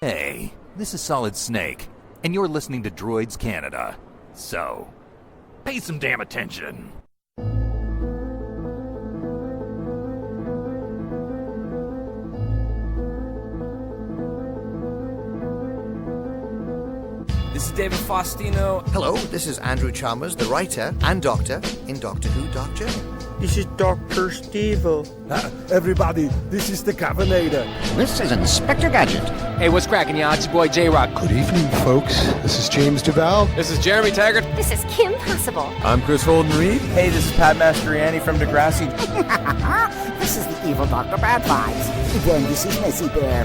Hey, this is Solid Snake, and you're listening to Droids Canada. So, pay some damn attention. This is David Faustino. Hello, this is Andrew Chalmers, the writer and doctor in Doctor Who Dark Journey. This is Dr. Stevo. Everybody, this is the Cavernator. This is Inspector Gadget. Hey, what's cracking, y'all? It's your boy J-Rock. Good evening, folks. This is James Duval. This is Jeremy Taggart. This is Kim Possible. I'm Chris Holden-Reed. Hey, this is Pat Mastroianni from Degrassi. This is the evil Dr. Bad Vibes. Again, this is Messy Bear.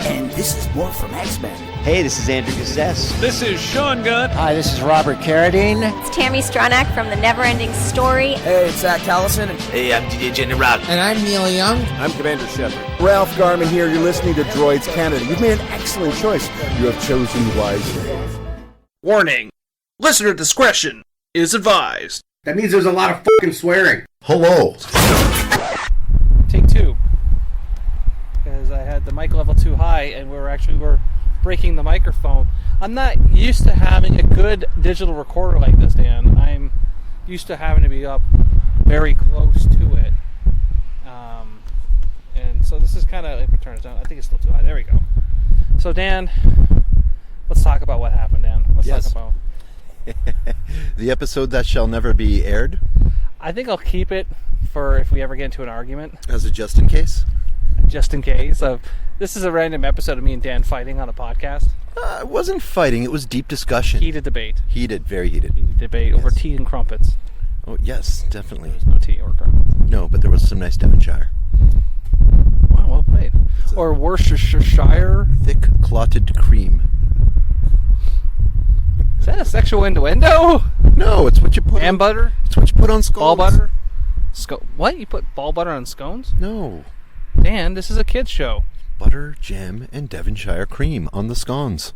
And this is more from X-Men. Hey, this is Andrew Cassess. This is Sean Gunn. Hi, this is Robert Carradine. It's Tammy Stronach from The Neverending Story. Hey, it's Zach Callison. Hey, I'm DJ Jenny Rock. And I'm Neil Young. I'm Commander Shepard. Ralph Garman here. You're listening to Droids Canada. You've made an excellent choice. You have chosen wisely. Warning. Listener discretion is advised. That means there's a lot of fucking swearing. Hello. Take two. Because I had the mic level too high and we're breaking the microphone. I'm not used to having a good digital recorder like this, Dan. I'm used to having to be up very close to it. And so this is kind of, if it turns down, I think it's still too high. There we go. So Dan, let's talk about what happened, Dan. Let's talk about The episode that shall never be aired? I think I'll keep it for if we ever get into an argument. As a just in case? Just in case. This is a random episode of me and Dan fighting on a podcast. It wasn't fighting, it was deep discussion. Heated debate. Heated, very heated. Heated debate over tea and crumpets. Oh, yes, definitely. There's no tea or crumpets. No, but there was some nice Devonshire. Wow, well played. Or Worcestershire. Thick, clotted cream. Is that a sexual innuendo? No, it's what you put And butter? It's what you put on scones. Ball butter? What? You put ball butter on scones? No. Dan, this is a kid's show. Butter, jam, and Devonshire cream on the scones.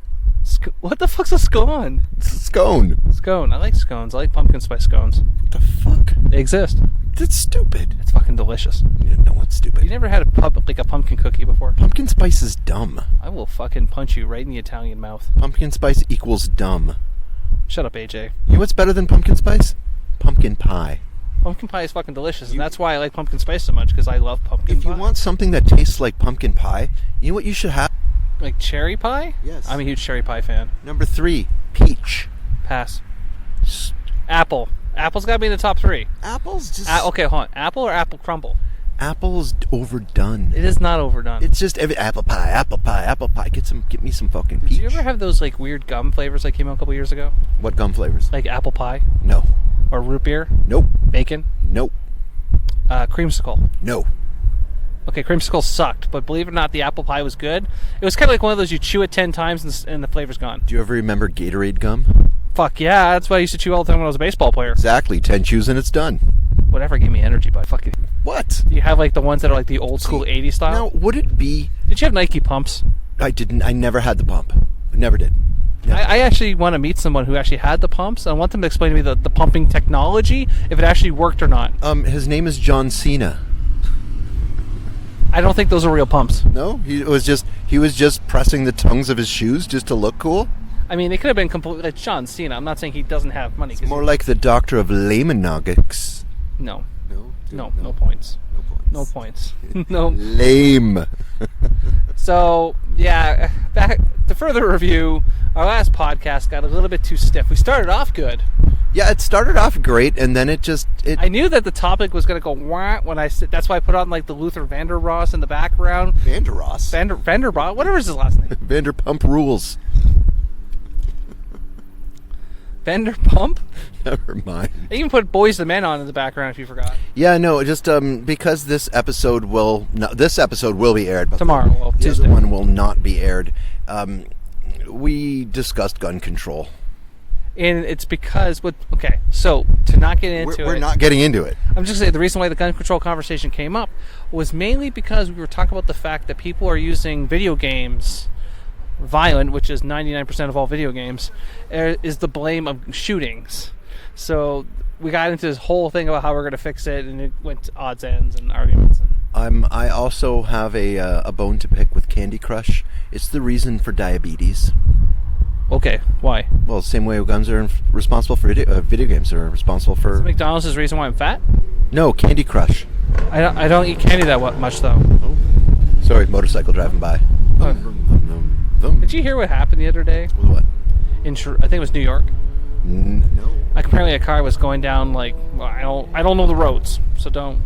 What the fuck's a scone? It's a scone. Scone. I like scones. I like pumpkin spice scones. What the fuck? They exist. That's stupid. It's fucking delicious. Yeah, no, it's stupid. You never had a pumpkin cookie before? Pumpkin spice is dumb. I will fucking punch you right in the Italian mouth. Pumpkin spice equals dumb. Shut up, AJ. You know what's better than pumpkin spice? Pumpkin pie. Pumpkin pie is fucking delicious, and that's why I like pumpkin spice so much, because I love pumpkin pie. If you want something that tastes like pumpkin pie, you know what you should have? Like cherry pie? Yes. I'm a huge cherry pie fan. Number 3, peach. Pass. Apple. Apple's got to be in the top 3. Apple's just... Okay, hold on. Apple or apple crumble? Apple's overdone. It is not overdone. It's just apple pie, apple pie, apple pie. Get me some fucking peach. Did you ever have those like weird gum flavors that came out a couple years ago? What gum flavors? Like apple pie? No. Or root beer? Nope. Bacon? Nope. Creamsicle? No. Okay, creamsicle sucked, but believe it or not, the apple pie was good. It was kind of like one of those you chew it 10 times and the flavor's gone. Do you ever remember Gatorade gum? Fuck yeah, that's what I used to chew all the time when I was a baseball player. Exactly, 10 chews and it's done. Whatever gave me energy, bud. Fuck it. What? Do you have like the ones that are like the old school 80s style? Now, would it be... Did you have Nike pumps? I didn't. I never had the pump. I never did. I actually want to meet someone who actually had the pumps. I want them to explain to me the pumping technology, if it actually worked or not. His name is John Cena. I don't think those are real pumps. No? He was just pressing the tongues of his shoes just to look cool? I mean, it could have been completely like John Cena. I'm not saying he doesn't have money. It's more like the doctor of laymanomics. No. No points. No points. No points. No. Lame. So, yeah, back to further review, our last podcast got a little bit too stiff. We started off good. Yeah, it started off great, and then it I knew that the topic was going to go wah when that's why I put on like the Luther Vanderross in the background. Vanderross? Vanderross? Whatever is his last name. Vanderpump Rules. Vanderpump? Never mind. I even put Boys the Men on in the background if you forgot. Yeah, no, just because this episode will be aired, but tomorrow, the Tuesday. Other one will not be aired. We discussed gun control. And it's because so to not get into we're not getting into it. I'm just saying the reason why the gun control conversation came up was mainly because we were talking about the fact that people are using video games violent, which is 99% of all video games, is the blame of shootings. So we got into this whole thing about how we're going to fix it, and it went to odds ends and arguments. I also have a bone to pick with Candy Crush. It's the reason for diabetes. Okay, why? Well, same way guns are responsible for video games are responsible for. Is McDonald's is the reason why I'm fat? No, Candy Crush. I don't eat candy that much though. Oh. Sorry, motorcycle driving by. Did you hear what happened the other day? With what? I think it was New York. No. Like apparently a car was going down I don't know the roads, so don't.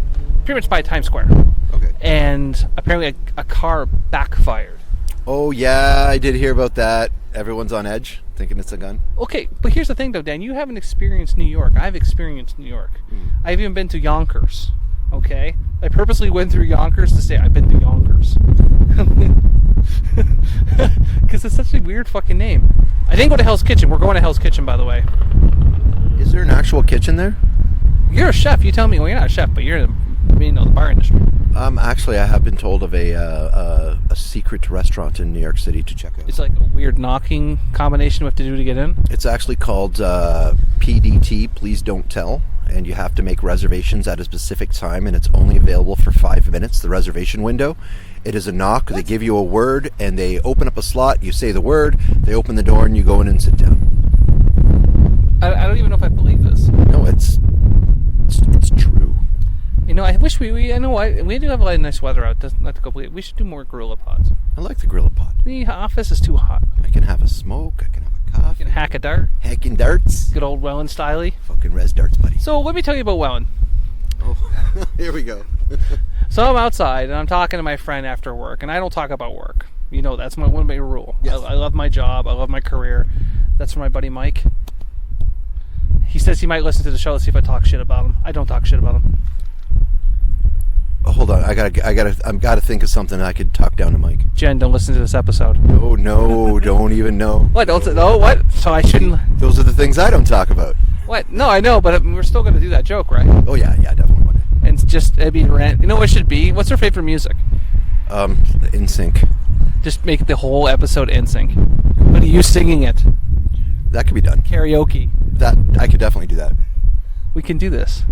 Pretty much by Times Square. Okay. And apparently a car backfired. Oh yeah, I did hear about that. Everyone's on edge, thinking it's a gun. Okay, but here's the thing though, Dan. You haven't experienced New York. I've experienced New York. I've even been to Yonkers. Okay? I purposely went through Yonkers to say I've been to Yonkers. Because it's such a weird fucking name. I didn't go to Hell's Kitchen. We're going to Hell's Kitchen, by the way. Is there an actual kitchen there? You're a chef. You tell me. Well, you're not a chef, but you're in the bar industry. Actually, I have been told of a secret restaurant in New York City to check out. It's like a weird knocking combination we have to do to get in. It's actually called PDT, Please Don't Tell, and you have to make reservations at a specific time, and it's only available for 5 minutes, the reservation window. It is a knock. What? They give you a word, and they open up a slot. You say the word, they open the door, and you go in and sit down. I don't even know if I believe this. No, it's true. You know, I wish we know what, we do have a lot of nice weather out. Not to go, we should do more Guerilla pods. I like the Guerilla pod. The office is too hot. I can have a smoke. I can have a coffee. You can hack a dart. Hacking darts. Good old Welland styley. Fucking res darts, buddy. So let me tell you about Welland. Oh, here we go. So I'm outside and I'm talking to my friend after work, and I don't talk about work. You know, that's one of my rule. Yes. I love my job. I love my career. That's for my buddy Mike. He says he might listen to the show to see if I talk shit about him. I don't talk shit about him. Oh, hold on, I gotta think of something I could talk down to Mike. Jen, don't listen to this episode. Oh no, don't even know. What? What? So I shouldn't. Those are the things I don't talk about. What? No, I know, but we're still gonna do that joke, right? Oh yeah, definitely. And it'd be rant. You know what it should be? What's her favorite music? NSYNC. Just make the whole episode NSYNC. But are you singing it? That could be done. Karaoke. That I could definitely do that. We can do this.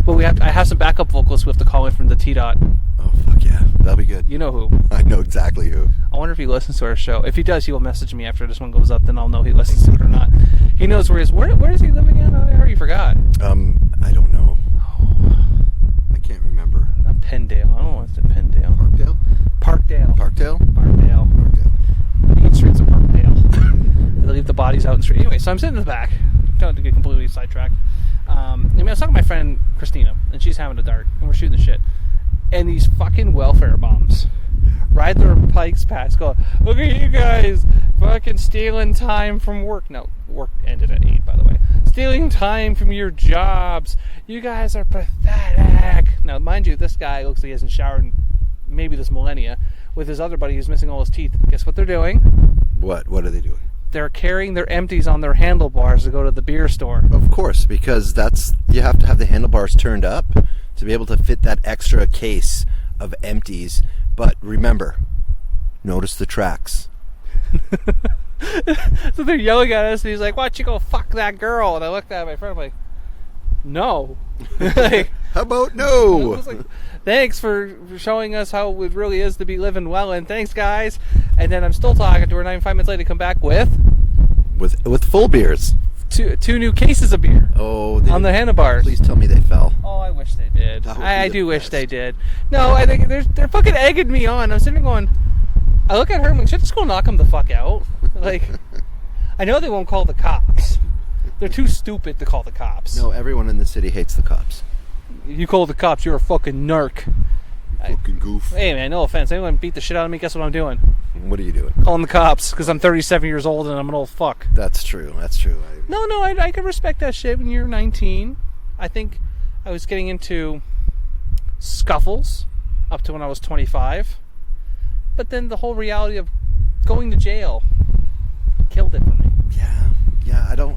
But I have some backup vocalists we have to call in from the Todd. Oh fuck yeah, that'll be good. You know who? I know exactly who. I wonder if he listens to our show. If he does, he will message me after this one goes up. Then I'll know he listens to it or not. He knows where he is. Where does he live again? I already forgot. I don't know. I can't remember. Not Pendale. I don't know what's in Pendale. Parkdale. Main streets of Parkdale. They leave the bodies out in the street. Anyway, so I'm sitting in the back. Don't to get completely sidetracked. I was talking to my friend Christina, and she's having a dart, and we're shooting the shit. And these fucking welfare bombs ride their bikes past, going, "Look at you guys, fucking stealing time from work." No, work ended at 8, by the way. Stealing time from your jobs. You guys are pathetic. Now, mind you, this guy looks like he hasn't showered in maybe this millennia. With his other buddy who's missing all his teeth. Guess what they're doing? What are they doing? They're carrying their empties on their handlebars to go to the beer store. Of course, because you have to have the handlebars turned up to be able to fit that extra case of empties. But remember, notice the tracks. So they're yelling at us, and he's like, "Why don't you go fuck that girl?" And I looked at my friend, I'm like, "No." Like, how about no? I was like, "Thanks for showing us how it really is to be living well, and thanks, guys." And then I'm still talking to her, and 5 minutes later, come back with full beers. Two new cases of beer. Oh, on the handlebars. Please tell me they fell. Oh, I wish they did. I do wish they did. No, I think they're fucking egging me on. I'm sitting there going, I look at her, I'm like, should I just go knock them the fuck out? Like, I know they won't call the cops. They're too stupid to call the cops. No, everyone in the city hates the cops. You call the cops, you're a fucking narc. You fucking goof. Hey man, no offense. Anyone beat the shit out of me, guess what I'm doing? What are you doing? Calling the cops, because I'm 37 years old and I'm an old fuck. That's true. No, I can respect that shit when you're 19. I think I was getting into scuffles up to when I was 25. But then the whole reality of going to jail killed it for me. Yeah,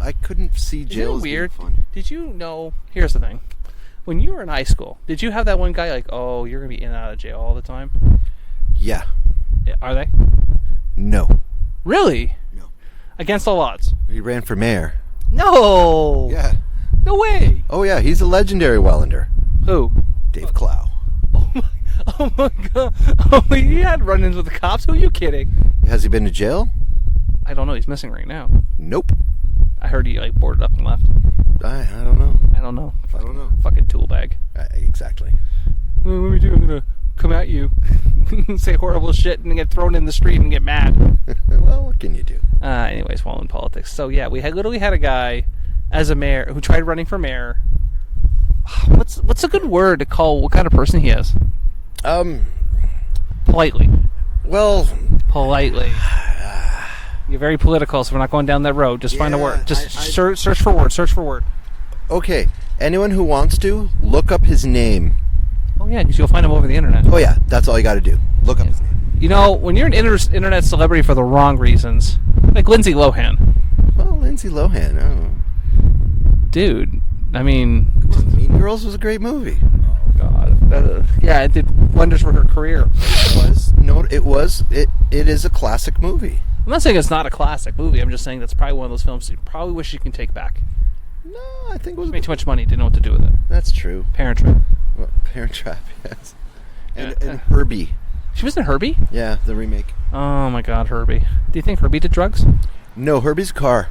I couldn't see jail as weird. being fun. Did you know, here's the thing. When you were in high school, did you have that one guy like, oh, you're going to be in and out of jail all the time? Yeah. Are they? No. Really? No. Against all odds? He ran for mayor. No! Yeah. No way! Oh yeah, he's a legendary Wellander. Who? Dave Clow. Oh my, Oh my god. Oh, he had run-ins with the cops. Who are you kidding? Has he been to jail? I don't know. He's missing right now. Nope. I heard he like boarded up and left. I don't know. I don't know. I don't know. Fucking tool bag. Exactly. What do we do? I'm gonna come at you, say horrible shit, and get thrown in the street and get mad. Well, what can you do? Anyways, Welland politics. So yeah, we literally had a guy as a mayor who tried running for mayor. What's a good word to call what kind of person he is? Politely. Well, politely. You're very political, so we're not going down that road. Just find a word. Just search for word. Search for word. Okay. Anyone who wants to, look up his name. Oh yeah, because you'll find him over the internet. Oh yeah, that's all you got to do. Look up his name. You know, when you're an internet celebrity for the wrong reasons, like Lindsay Lohan. Well, Lindsay Lohan. Oh. Dude, I mean, Mean Girls was a great movie. Oh God. Yeah, it did wonders for her career. It is a classic movie. I'm not saying it's not a classic movie. I'm just saying that's probably one of those films you probably wish you can take back. No, I think it was made too much money. Didn't know what to do with it. That's true. Parent Trap. Well, Parent Trap, yes. And Herbie. She was in Herbie? Yeah, the remake. Oh my God, Herbie. Do you think Herbie did drugs? No, Herbie's a car.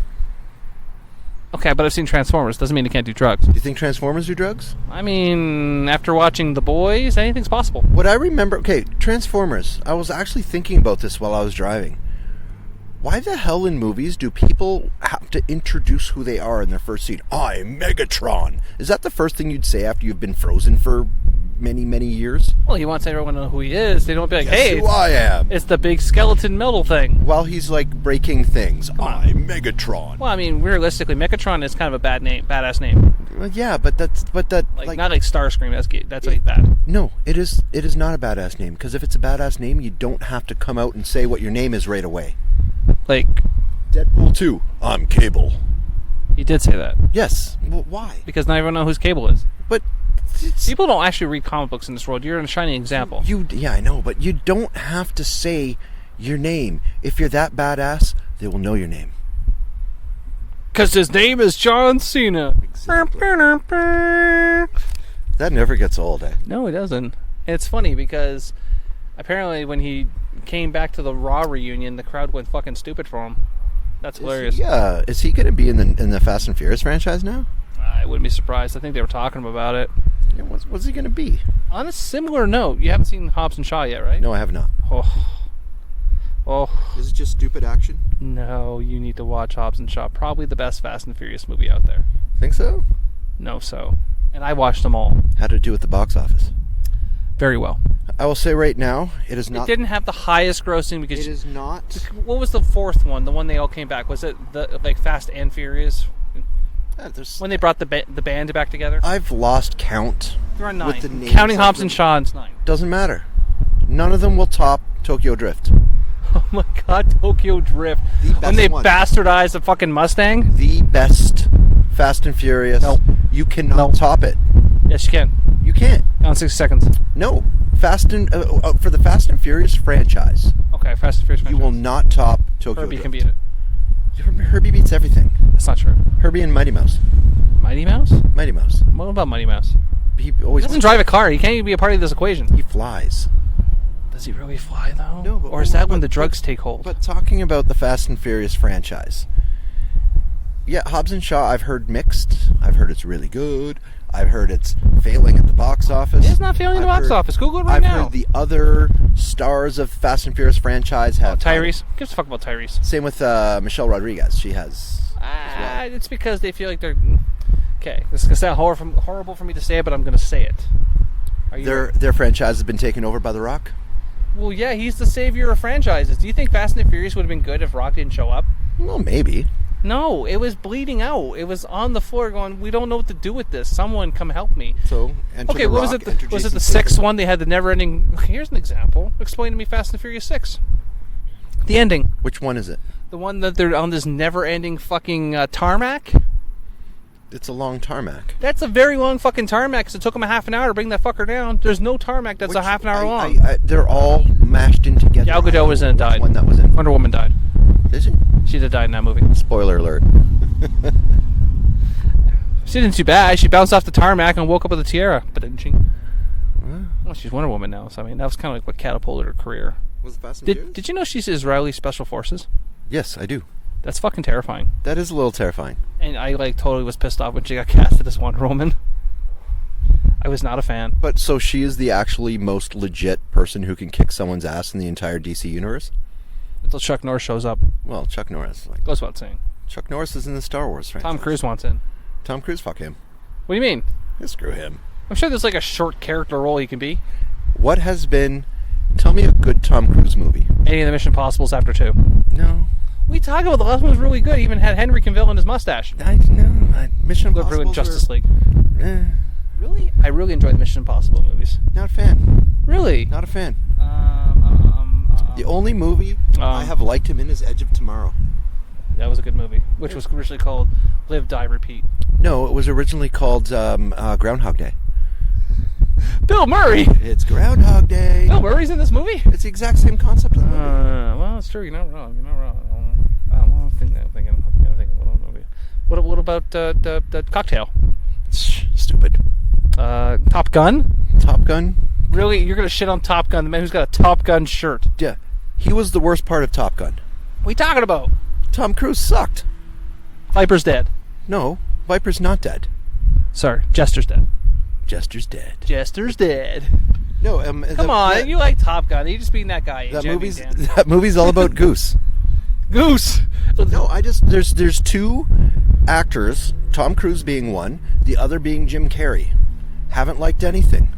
Okay, but I've seen Transformers. Doesn't mean he can't do drugs. Do you think Transformers do drugs? I mean, after watching The Boys, anything's possible. What I remember... Okay, Transformers. I was actually thinking about this while I was driving. Why the hell in movies do people have to introduce who they are in their first scene? I'm Megatron. Is that the first thing you'd say after you've been frozen for many, many years? Well, he wants everyone to know who he is. They don't be like, hey, who I am. It's the big skeleton metal thing. While he's like breaking things. I'm Megatron. Well, I mean, realistically, Megatron is kind of a badass name. Well, yeah, but like not like Starscream. That's like bad. No, it is not a badass name, because if it's a badass name, you don't have to come out and say what your name is right away. Like Deadpool 2. I'm Cable. He did say that. Yes. Well, why? Because now everyone knows who Cable is. But people don't actually read comic books in this world. You're a shining example. Yeah, I know, but you don't have to say your name. If you're that badass, they will know your name. Because his name is John Cena. Exactly. That never gets old, eh? No, it doesn't. And it's funny because apparently when he came back to the Raw reunion, the crowd went fucking stupid for him. That's hilarious. Yeah, is he going to be in the Fast and Furious franchise now? I wouldn't be surprised. I think they were talking about it. Yeah, what's he going to be? On a similar note, you haven't seen Hobbs and Shaw yet, right? No, I have not. Oh. Is it just stupid action? No, you need to watch Hobbs and Shaw. Probably the best Fast and Furious movie out there. Think so? No, so. And I watched them all. How did it do at the box office? Very well. I will say right now, it is not... It didn't have the highest grossing because... It is not... What was the fourth one? The one they all came back? Was it the like Fast and Furious? When they brought the band back together? I've lost count. They're on 9. Counting Hobbs and Shaw, it's 9. Doesn't matter. None of them will top Tokyo Drift. Oh my God, Tokyo Drift. When they bastardized the fucking Mustang? The best Fast and Furious. Nope. You cannot top it. Yes, you can. You can't. On 60 seconds. No. For the Fast and Furious franchise. Okay, Fast and Furious franchise. You will not top Tokyo Herbie Drift. can beat it. Herbie beats everything. That's not true. Herbie and Mighty Mouse. Mighty Mouse? Mighty Mouse. What about Mighty Mouse? He always doesn't drive a car. He can't even be a part of this equation. He flies. Does he really fly, though? No, but... Or is that when the drugs take hold? But talking about the Fast and Furious franchise... Yeah, Hobbs and Shaw, I've heard mixed. I've heard it's really good. I've heard it's failing at the box office. It's not failing at the box office. Google it right now. I've heard the other stars of Fast and Furious franchise have... Tyrese? Who gives a fuck about Tyrese? Same with Michelle Rodriguez. She has... well. It's because they feel like they're... Okay, this is going to sound horrible for me to say, but I'm going to say it. Their franchise has been taken over by The Rock? Well, yeah, he's the savior of franchises. Do you think Fast and the Furious would have been good if Rock didn't show up? Well, maybe. No, it was bleeding out. It was on the floor going, we don't know what to do with this. Someone come help me. So, okay, what was it? Was it the sixth one? They had the never-ending... Here's an example. Explain to me Fast and the Furious 6. The ending. Which one is it? The one that they're on this never-ending fucking tarmac? It's a long tarmac. That's a very long fucking tarmac because it took them a half an hour to bring that fucker down. There's no tarmac that's a half an hour long. They're all mashed in together. Gal Gadot was in and died. One that was in. Wonder Woman died. Did she? She did die in that movie. Spoiler alert. She didn't too bad. She bounced off the tarmac and woke up with a tiara. But didn't she? Well, she's Wonder Woman now, so I mean, that was kind of like what catapulted her career. Was it Fast and Furious? Did you know she's Israeli Special Forces? Yes, I do. That's fucking terrifying. That is a little terrifying. And I like totally was pissed off when she got casted as Wonder Woman. I was not a fan. But so she is the actually most legit person who can kick someone's ass in the entire DC universe? Until Chuck Norris shows up. Well, Chuck Norris. Like, goes without saying. Chuck Norris is in the Star Wars franchise. Tom Cruise wants in. Tom Cruise, fuck him. What do you mean? Yeah, screw him. I'm sure there's like a short character role he can be. What has been... Tell me a good Tom Cruise movie. Any of the Mission Impossibles after 2. No. We talk about the last one was really good. Even had Henry Cavill in his mustache. I know. Mission Impossible. Ruined Justice League. Eh. Really? I really enjoy the Mission Impossible movies. Not a fan. Really? Not a fan. The only movie I have liked him in is Edge of Tomorrow. That was a good movie, which was originally called Live, Die, Repeat. No, it was originally called Groundhog Day. Bill Murray! It's Groundhog Day. Bill Murray's in this movie? It's the exact same concept as the movie. Well, it's true. You're not wrong. I'm thinking what movie. What about the Cocktail? Stupid. Top Gun? Top Gun? Really? You're going to shit on Top Gun, the man who's got a Top Gun shirt? Yeah. He was the worst part of Top Gun. What are you talking about? Tom Cruise sucked. Viper's dead. No, Viper's not dead. Sorry, Jester's dead. Jester's dead. Jester's dead. No, come on, you like Top Gun. You just being that guy. That movie's all about Goose. Goose. No, there's 2 actors, Tom Cruise being one, the other being Jim Carrey. Haven't liked anything.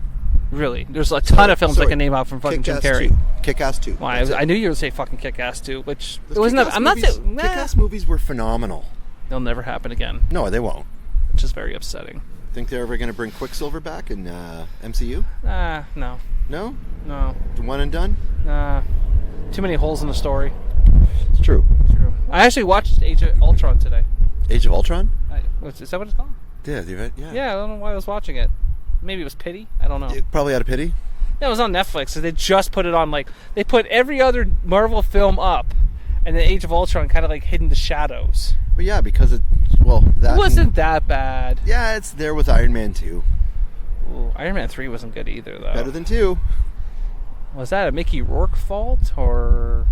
Really? There's a ton of films I can name out from fucking Jim Carrey. Kick-Ass 2. Well, I knew you would say fucking Kick-Ass 2, which it wasn't. I'm not saying Kick-Ass movies were phenomenal. They'll never happen again. No, they won't. Which is very upsetting. Think they're ever going to bring Quicksilver back in MCU? No. No? No. One and done? Too many holes in the story. It's true. I actually watched Age of Ultron today. Age of Ultron? Is that what it's called? Yeah. Yeah, I don't know why I was watching it. Maybe it was pity. I don't know. Probably out of pity. Yeah, it was on Netflix. So they just put it on. Like they put every other Marvel film up, and then Age of Ultron kind of like hid in the shadows. Well, yeah, because it wasn't that bad. Yeah, it's there with Iron Man 2. Ooh, Iron Man 3 wasn't good either, though. Better than 2. Was that a Mickey Rourke fault or?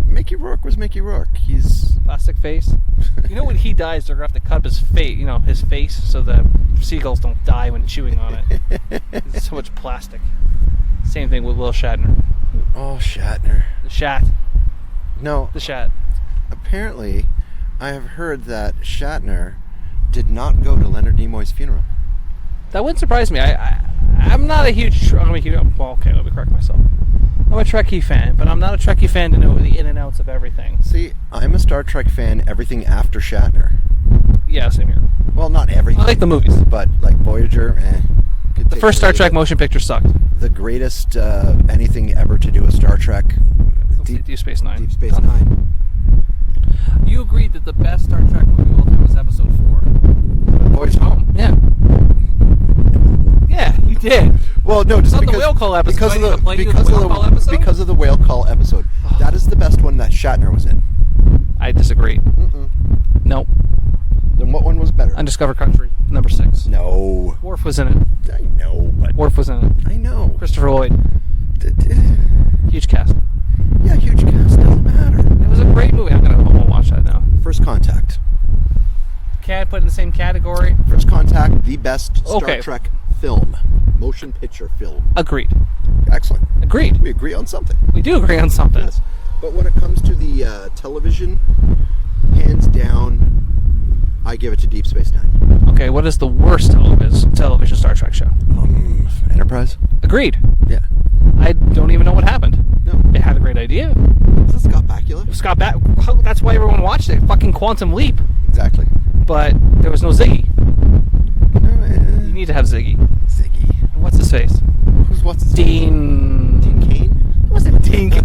Mickey Rourke was Mickey Rourke. He's plastic face. You know when he dies, they're gonna have to cut up his face. You know his face, so the seagulls don't die when chewing on it. It's so much plastic. Same thing with Will Shatner. Oh, Shatner. The Shat. No. The Shat. Apparently, I have heard that Shatner did not go to Leonard Nimoy's funeral. That wouldn't surprise me. I'm not a huge. Well, okay, let me correct myself. I'm a Trekkie fan, but I'm not a Trekkie fan to know the in and outs of everything. See, I'm a Star Trek fan, everything after Shatner. Yeah, same here. Well, not everything. I like the movies. But, like, Voyager, The first Star Trek motion picture sucked. The greatest anything ever to do with Star Trek. Deep Space Nine. Deep Space Nine. You agreed that the best Star Trek movie of all time was Episode 4. Voyage Home. Yeah. Yeah, you did. Well, no, just because the whale call episode. Because of the whale call episode. That is the best one that Shatner was in. I disagree. Nope. Then what one was better? Undiscovered Country, number 6. No. Worf was in it. I know, but Worf was in it. I know. Christopher Lloyd. Huge cast. Yeah, huge cast. Doesn't matter. It was a great movie. I'm gonna go home and watch that now. First Contact. Can't put in the same category. First Contact, the best Star Trek film, motion picture film. Agreed. Excellent. Agreed. We agree on something. We do agree on something. Yes. But when it comes to the television, hands down, I give it to Deep Space Nine. Okay, what is the worst television Star Trek show? Enterprise. Agreed. Yeah. I don't even know what happened. No. They had a great idea. Was that Scott Bakula? Scott Bakula. That's why everyone watched it. Fucking Quantum Leap. Exactly. But there was no Ziggy. You need to have Ziggy. Ziggy. And what's his face? What's his Dean? Dean Cain? It wasn't Dean Cain.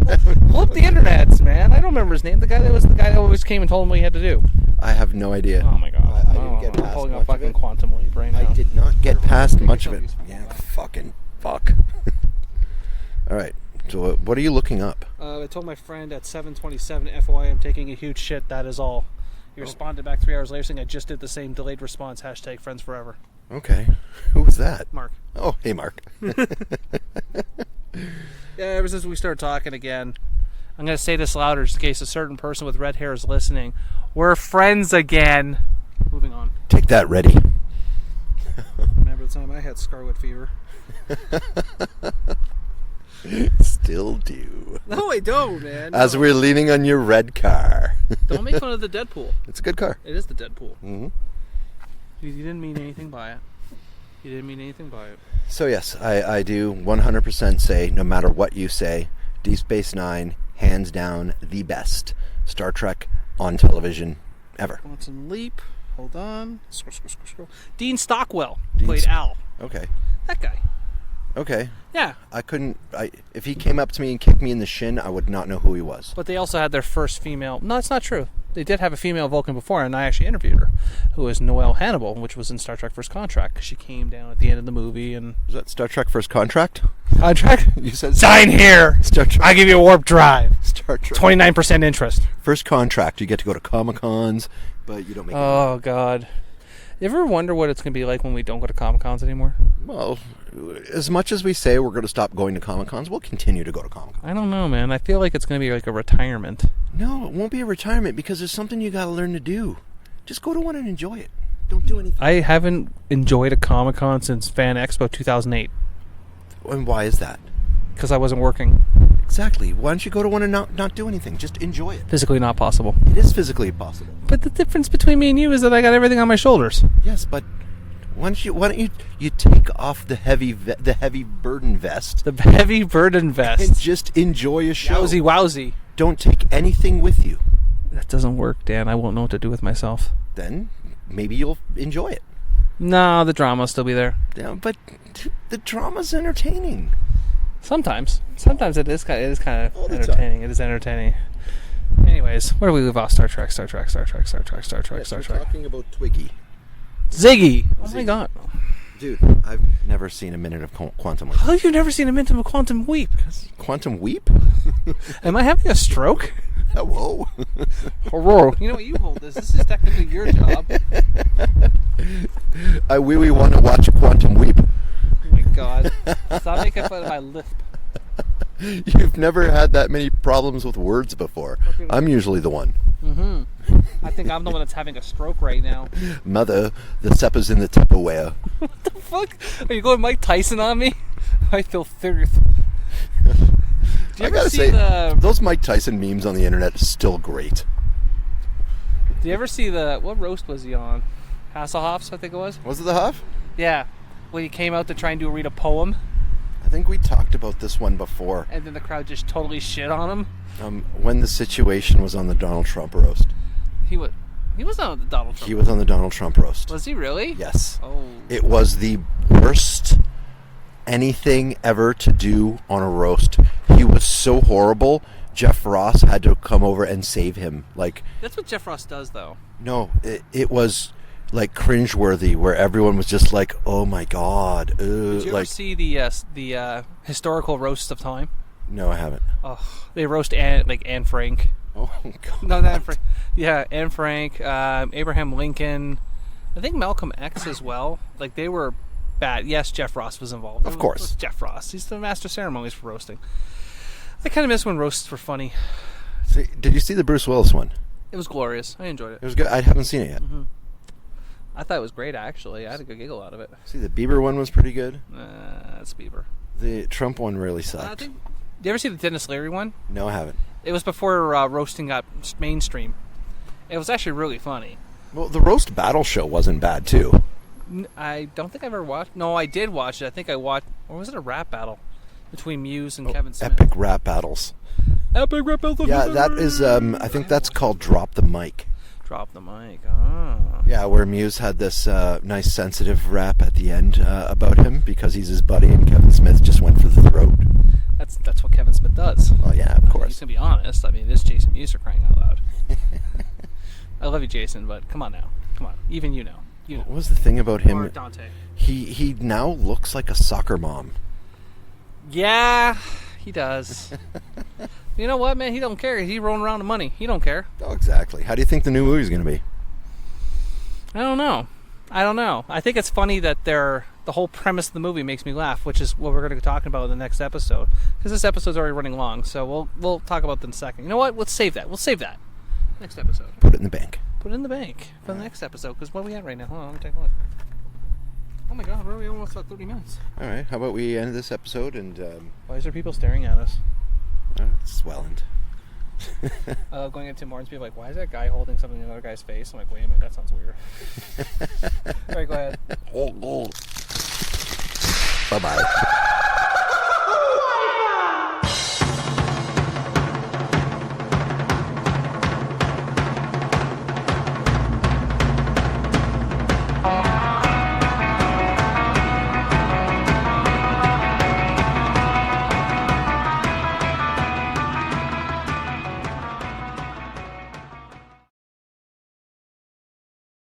Pull up the internets, man. I don't remember his name. The guy that always came and told him what he had to do. I have no idea. Oh my god. I didn't get past I'm pulling much up fucking of it. Quantum Leap right now. I did not get past much of it. Yeah, fucking fuck. All right. So what are you looking up? I told my friend at 7:27 FOI I'm taking a huge shit. That is all. He responded back 3 hours later saying I just did the same delayed response. # friends forever. Okay. Who was that? Mark. Oh, hey, Mark. Yeah, ever since we started talking again, I'm going to say this louder just in case a certain person with red hair is listening. We're friends again. Moving on. Take that, Reddy. Remember the time I had scarlet fever? Still do. No, I don't, man. As we're leaning on your red car. Don't make fun of the Deadpool. It's a good car. It is the Deadpool. Mm-hmm. You didn't mean anything by it. You didn't mean anything by it. So yes, I do 100% say, no matter what you say, Deep Space Nine, hands down, the best Star Trek on television ever. Quantum Leap. Hold on. Scroll. Dean Stockwell played Al. Okay. That guy. Okay. Yeah. If he came up to me and kicked me in the shin, I would not know who he was. But they also had their first female... No, it's not true. They did have a female Vulcan before, and I actually interviewed her, who was Noelle Hannibal, which was in Star Trek First Contract. She came down at the end of the movie, and... Was that Star Trek First Contract? Contract? You said... Sign here! Star Trek. I give you a warp drive. Star Trek. 29% interest. First Contract. You get to go to Comic-Cons, but you don't make Oh, God. You ever wonder what it's going to be like when we don't go to Comic-Cons anymore? Well, as much as we say we're going to stop going to Comic-Cons, we'll continue to go to Comic-Cons. I don't know, man. I feel like it's going to be like a retirement. No, it won't be a retirement because there's something you got to learn to do. Just go to one and enjoy it. Don't do anything. I haven't enjoyed a Comic-Con since Fan Expo 2008. And why is that? Because I wasn't working. Exactly. Why don't you go to one and not do anything? Just enjoy it. Physically not possible. It is physically possible. But the difference between me and you is that I got everything on my shoulders. Yes, but why don't you take off the heavy burden vest? The heavy burden vest. And just enjoy a show. Yowzy wowzy. Don't take anything with you. That doesn't work, Dan. I won't know what to do with myself. Then maybe you'll enjoy it. No, the drama will still be there. Yeah, but the drama's entertaining. Sometimes it is kind of entertaining. It is entertaining. Anyways, where do we leave off? Star Trek. Yes, we're talking about Twiggy. Ziggy! Oh my God. Dude, I've never seen a minute of Quantum Leap. How have you never seen a minute of Quantum Leap? Quantum Leap? Am I having a stroke? Whoa. Whoa. You know what? You hold this. This is technically your job. I really want to watch Quantum Leap. Oh my God. Stop making fun of my lisp. You've never had that many problems with words before. I'm usually the one. Mm-hmm. I think I'm the one that's having a stroke right now. Mother, the seppa's in the Tupperware. What the fuck? Are you going Mike Tyson on me? I feel thirst. I gotta say, those Mike Tyson memes on the internet are still great. Do you ever see what roast was he on? Hasselhoff's, I think it was. Was it the Huff? Yeah. When he came out to try and read a poem. I think we talked about this one before. And then the crowd just totally shit on him. When the situation was on the Donald Trump roast. He was not on the Donald Trump. He was on the Donald Trump roast. Was he really? Yes. Oh. It was the worst anything ever to do on a roast. He was so horrible. Jeff Ross had to come over and save him. That's what Jeff Ross does, though. No, it was cringeworthy, where everyone was just like, "Oh my God!" Did you ever see the historical roasts of time? No, I haven't. Oh, they roast Anne Frank. Oh God! No, not Anne Frank. Yeah, Anne Frank, Abraham Lincoln. I think Malcolm X as well. They were bad. Yes, Jeff Ross was involved. Of course, it was Jeff Ross. He's the master of ceremonies for roasting. I kind of miss when roasts were funny. Did you see the Bruce Willis one? It was glorious. I enjoyed it. It was good. I haven't seen it yet. Mm-hmm. I thought it was great, actually. I had a good giggle out of it. See, the Bieber one was pretty good. That's Bieber. The Trump one really sucked. Did you ever see the Dennis Leary one? No, I haven't. It was before roasting got mainstream. It was actually really funny. Well, the roast battle show wasn't bad, too. I don't think I've ever watched... No, I did watch it. I think I watched... Or was it a rap battle? Between Muse and Kevin Smith. Epic rap battles. Epic rap battles. Yeah, that is... I think that's called Drop the Mic. Drop the Mic. Oh. Yeah, where Muse had this nice sensitive rap at the end about him because he's his buddy, and Kevin Smith just went for the throat. That's what Kevin Smith does. Well, yeah, of course. He's going to be honest. I mean, this Jason Mewes are crying out loud. I love you, Jason, but come on now. Come on. Even you know. What was the thing about him? Or Dante. He now looks like a soccer mom. Yeah, he does. You know what, man? He don't care. He's rolling around the money. He don't care. Oh, exactly. How do you think the new movie's going to be? I don't know. I don't know. I think it's funny that the whole premise of the movie makes me laugh, which is what we're going to be talking about in the next episode. Because this episode's already running long, so we'll talk about that in a second. You know what? Let's save that. We'll save that. Next episode. Put it in the bank. Put it in the bank for the next episode, because what are we at right now? Hold on, let me take a look. Oh my god, we're already almost at 30 minutes. All right, how about we end this episode and... Why is there people staring at us? It's Welland. Going into Tim Hortons, people are like, why is that guy holding something in another guy's face? I'm like, wait a minute, that sounds weird. Alright, go ahead. Bye-bye.